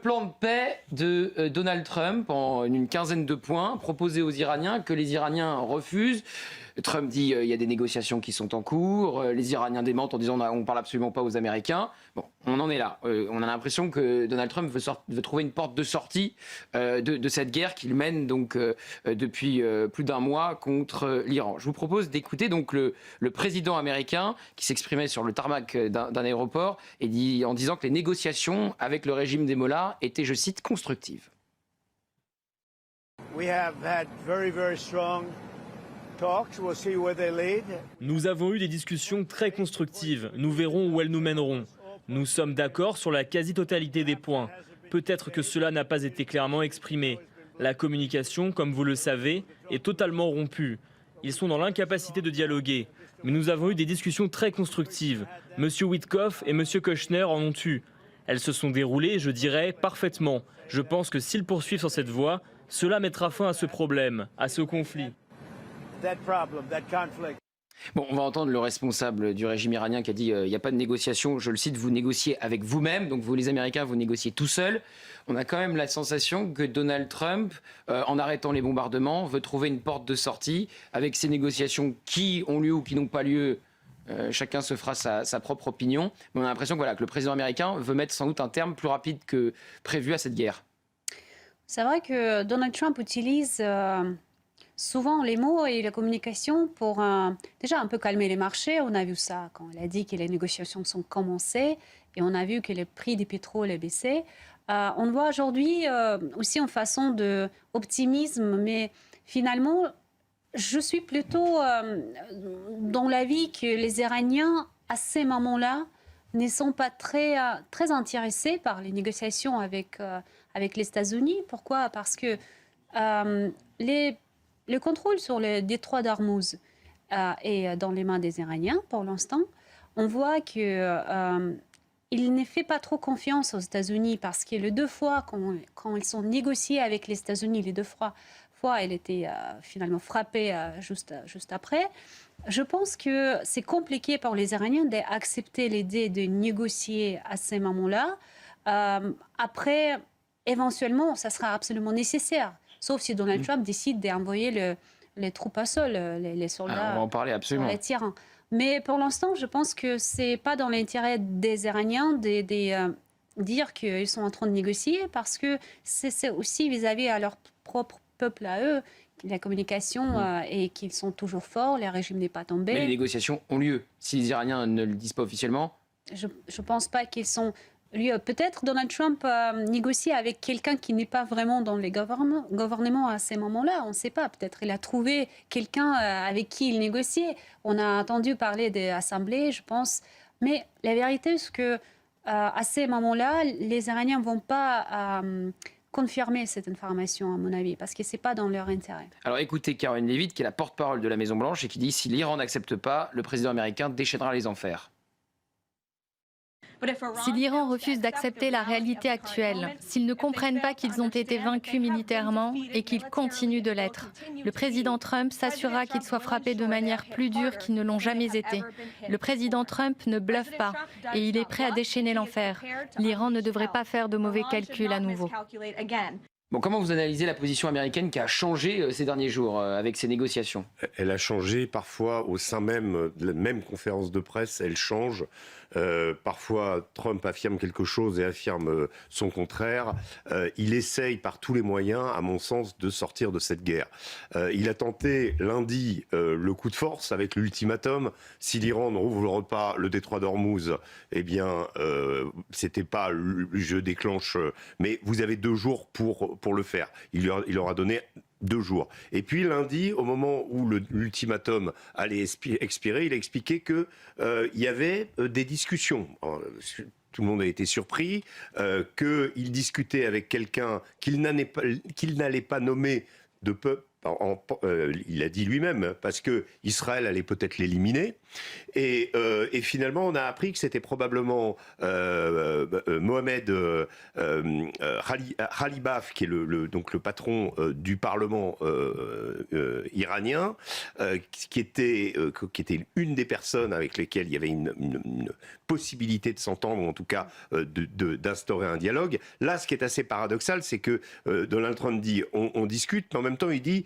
plan de paix de Donald Trump en une quinzaine de points proposé aux Iraniens que les Iraniens refusent. Trump dit il y a des négociations qui sont en cours. Les Iraniens démentent en disant on ne parle absolument pas aux Américains. Bon, on en est là. On a l'impression que Donald Trump veut trouver une porte de sortie de cette guerre qu'il mène donc depuis plus d'un mois contre l'Iran. Je vous propose d'écouter donc le président américain qui s'exprimait sur le tarmac d'un aéroport et en disant que les négociations avec le régime des mollahs étaient, je cite, constructives. We have had very, very strong talks. We'll see where they lead. Nous avons eu des discussions très constructives. Nous verrons où elles nous mèneront. Nous sommes d'accord sur la quasi-totalité des points. Peut-être que cela n'a pas été clairement exprimé. La communication, comme vous le savez, est totalement rompue. Ils sont dans l'incapacité de dialoguer. Mais nous avons eu des discussions très constructives. Monsieur Witkoff et Monsieur Kushner en ont eu. Elles se sont déroulées, je dirais, parfaitement. Je pense que s'ils poursuivent sur cette voie, cela mettra fin à ce problème, à ce conflit. Bon, on va entendre le responsable du régime iranien qui a dit il n'y a pas de négociation, je le cite, vous négociez avec vous-même, donc vous les Américains, vous négociez tout seuls. On a quand même la sensation que Donald Trump, en arrêtant les bombardements, veut trouver une porte de sortie avec ces négociations qui ont lieu ou qui n'ont pas lieu. Chacun se fera sa propre opinion. Mais on a l'impression que, voilà, que le président américain veut mettre sans doute un terme plus rapide que prévu à cette guerre. C'est vrai que Donald Trump utilise souvent les mots et la communication pour déjà un peu calmer les marchés. On a vu ça quand il a dit que les négociations sont commencées et on a vu que le prix du pétrole est baissé. On voit aujourd'hui aussi une façon d'optimisme, mais finalement, je suis plutôt dans l'avis que les Iraniens, à ces moments-là, ne sont pas très intéressés par les négociations avec les États-Unis. Pourquoi ? Parce que le contrôle sur le détroit d'Ormuz est dans les mains des Iraniens pour l'instant. On voit qu'il ne fait pas trop confiance aux États-Unis parce que les deux fois, quand ils sont négociés avec les États-Unis, les deux fois elle était finalement frappée juste après. Je pense que c'est compliqué pour les Iraniens d'accepter l'idée de négocier à ces moments-là. Après, éventuellement, ça sera absolument nécessaire. Sauf si Donald Trump décide d'envoyer les troupes à sol, les soldats. On va en parler absolument. Les tyrans. Mais pour l'instant, je pense que c'est pas dans l'intérêt des Iraniens de dire qu'ils sont en train de négocier, parce que c'est aussi vis-à-vis à leur propre peuple à eux, la communication et qu'ils sont toujours forts, le régime n'est pas tombé. Mais les négociations ont lieu. Si les Iraniens ne le disent pas officiellement. Je ne pense pas qu'ils sont... Peut-être Donald Trump négocie avec quelqu'un qui n'est pas vraiment dans les gouvernements à ces moments-là. On ne sait pas. Peut-être il a trouvé quelqu'un avec qui il négociait. On a entendu parler des assemblées, je pense. Mais la vérité, c'est que à ces moments-là, les Iraniens ne vont pas confirmer cette information, à mon avis, parce que ce n'est pas dans leur intérêt. Alors écoutez Caroline Leavitt, qui est la porte-parole de la Maison-Blanche et qui dit si l'Iran n'accepte pas, le président américain déchaînera les enfers. Si l'Iran refuse d'accepter la réalité actuelle, s'ils ne comprennent pas qu'ils ont été vaincus militairement et qu'ils continuent de l'être, le président Trump s'assurera qu'ils soient frappés de manière plus dure qu'ils ne l'ont jamais été. Le président Trump ne bluffe pas et il est prêt à déchaîner l'enfer. L'Iran ne devrait pas faire de mauvais calculs à nouveau. Bon, comment vous analysez la position américaine qui a changé ces derniers jours avec ces négociations ? Elle a changé parfois au sein même de la même conférence de presse, elle change. Parfois, Trump affirme quelque chose et affirme son contraire. Il essaye par tous les moyens, à mon sens, de sortir de cette guerre. Il a tenté lundi le coup de force avec l'ultimatum. Si l'Iran ne rouvre pas le détroit d'Ormuz, eh bien, c'était pas le jeu déclenche. Mais vous avez 2 jours pour le faire. Il leur a donné 2 jours. Et puis lundi, au moment où l'ultimatum allait expirer, il a expliqué qu'il y avait des discussions. Tout le monde a été surpris, qu'il discutait avec quelqu'un qu'il n'allait pas nommer il a dit lui-même, parce que Israël allait peut-être l'éliminer. Et finalement, on a appris que c'était probablement Mohamed Khalibaf, qui est donc le patron du Parlement iranien, qui était une des personnes avec lesquelles il y avait une possibilité de s'entendre, ou en tout cas d'instaurer un dialogue. Là, ce qui est assez paradoxal, c'est que Donald Trump dit on discute, mais en même temps il dit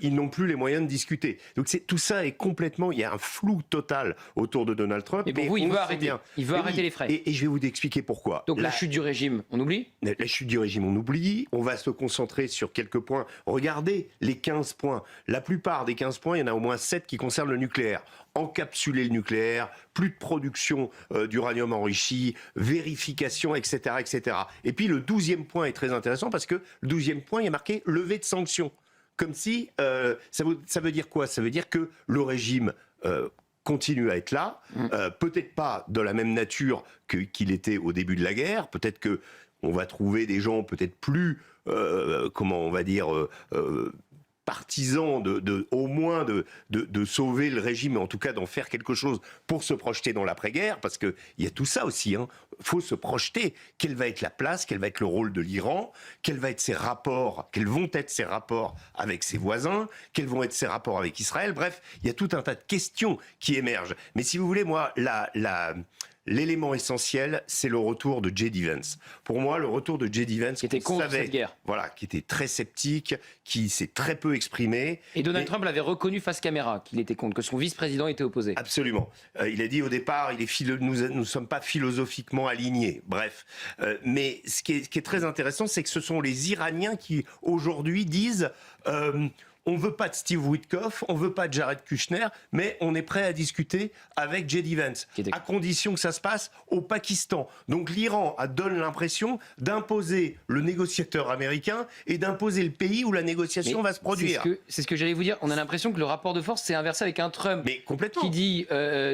ils n'ont plus les moyens de discuter. Donc tout ça est complètement, il y a un flou total autour de Donald Trump. Et pour vous, il veut arrêter. Il veut arrêter les frais. Et je vais vous expliquer pourquoi. Donc la chute du régime, on oublie ? La chute du régime, on oublie. On va se concentrer sur quelques points. Regardez les 15 points. La plupart des 15 points, il y en a au moins 7 qui concernent le nucléaire. Encapsuler le nucléaire, plus de production d'uranium enrichi, vérification, etc., etc. Et puis le 12e point est très intéressant parce que le 12e point, il y a marqué levée de sanctions. Comme si, ça veut dire quoi ? Ça veut dire que le régime continue à être là, peut-être pas de la même nature qu'il était au début de la guerre, peut-être que on va trouver des gens peut-être plus, comment on va dire, partisans au moins de sauver le régime, en tout cas d'en faire quelque chose pour se projeter dans l'après-guerre, parce qu'il y a tout ça aussi, hein. Faut se projeter. Quelle va être la place, quel va être le rôle de l'Iran, quels vont être ses rapports avec ses voisins, quels vont être ses rapports avec Israël. Bref, il y a tout un tas de questions qui émergent. Mais si vous voulez, moi, l'élément essentiel, c'est le retour de J.D. Vance. Pour moi, le retour de J.D. Vance, qui était contre cette guerre. Voilà, qui était très sceptique, qui s'est très peu exprimé. Et Donald Trump l'avait reconnu face caméra, qu'il était contre, que son vice-président était opposé. Absolument. Il a dit au départ, nous ne sommes pas philosophiquement alignés. Bref. Mais ce qui est très intéressant, c'est que ce sont les Iraniens qui, aujourd'hui, disent... on ne veut pas de Steve Witkoff, on ne veut pas de Jared Kushner, mais on est prêt à discuter avec J.D. Vance, à condition que ça se passe au Pakistan. Donc l'Iran donne l'impression d'imposer le négociateur américain et d'imposer le pays où la négociation va se produire. C'est ce que j'allais vous dire. On a l'impression que le rapport de force s'est inversé avec un Trump qui dit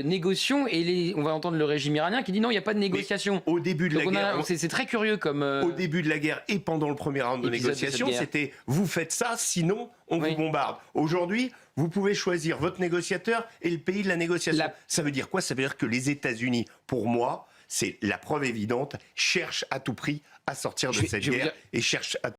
négocions, et on va entendre le régime iranien qui dit non, il n'y a pas de négociation. Mais au début de la guerre... C'est très curieux comme... Au début de la guerre et pendant le premier round de négociation, c'était vous faites ça, sinon on vous bombarde. Aujourd'hui, vous pouvez choisir votre négociateur et le pays de la négociation. Ça veut dire quoi ? Ça veut dire que les États-Unis, pour moi, c'est la preuve évidente, cherchent à tout prix à sortir de cette guerre et cherchent à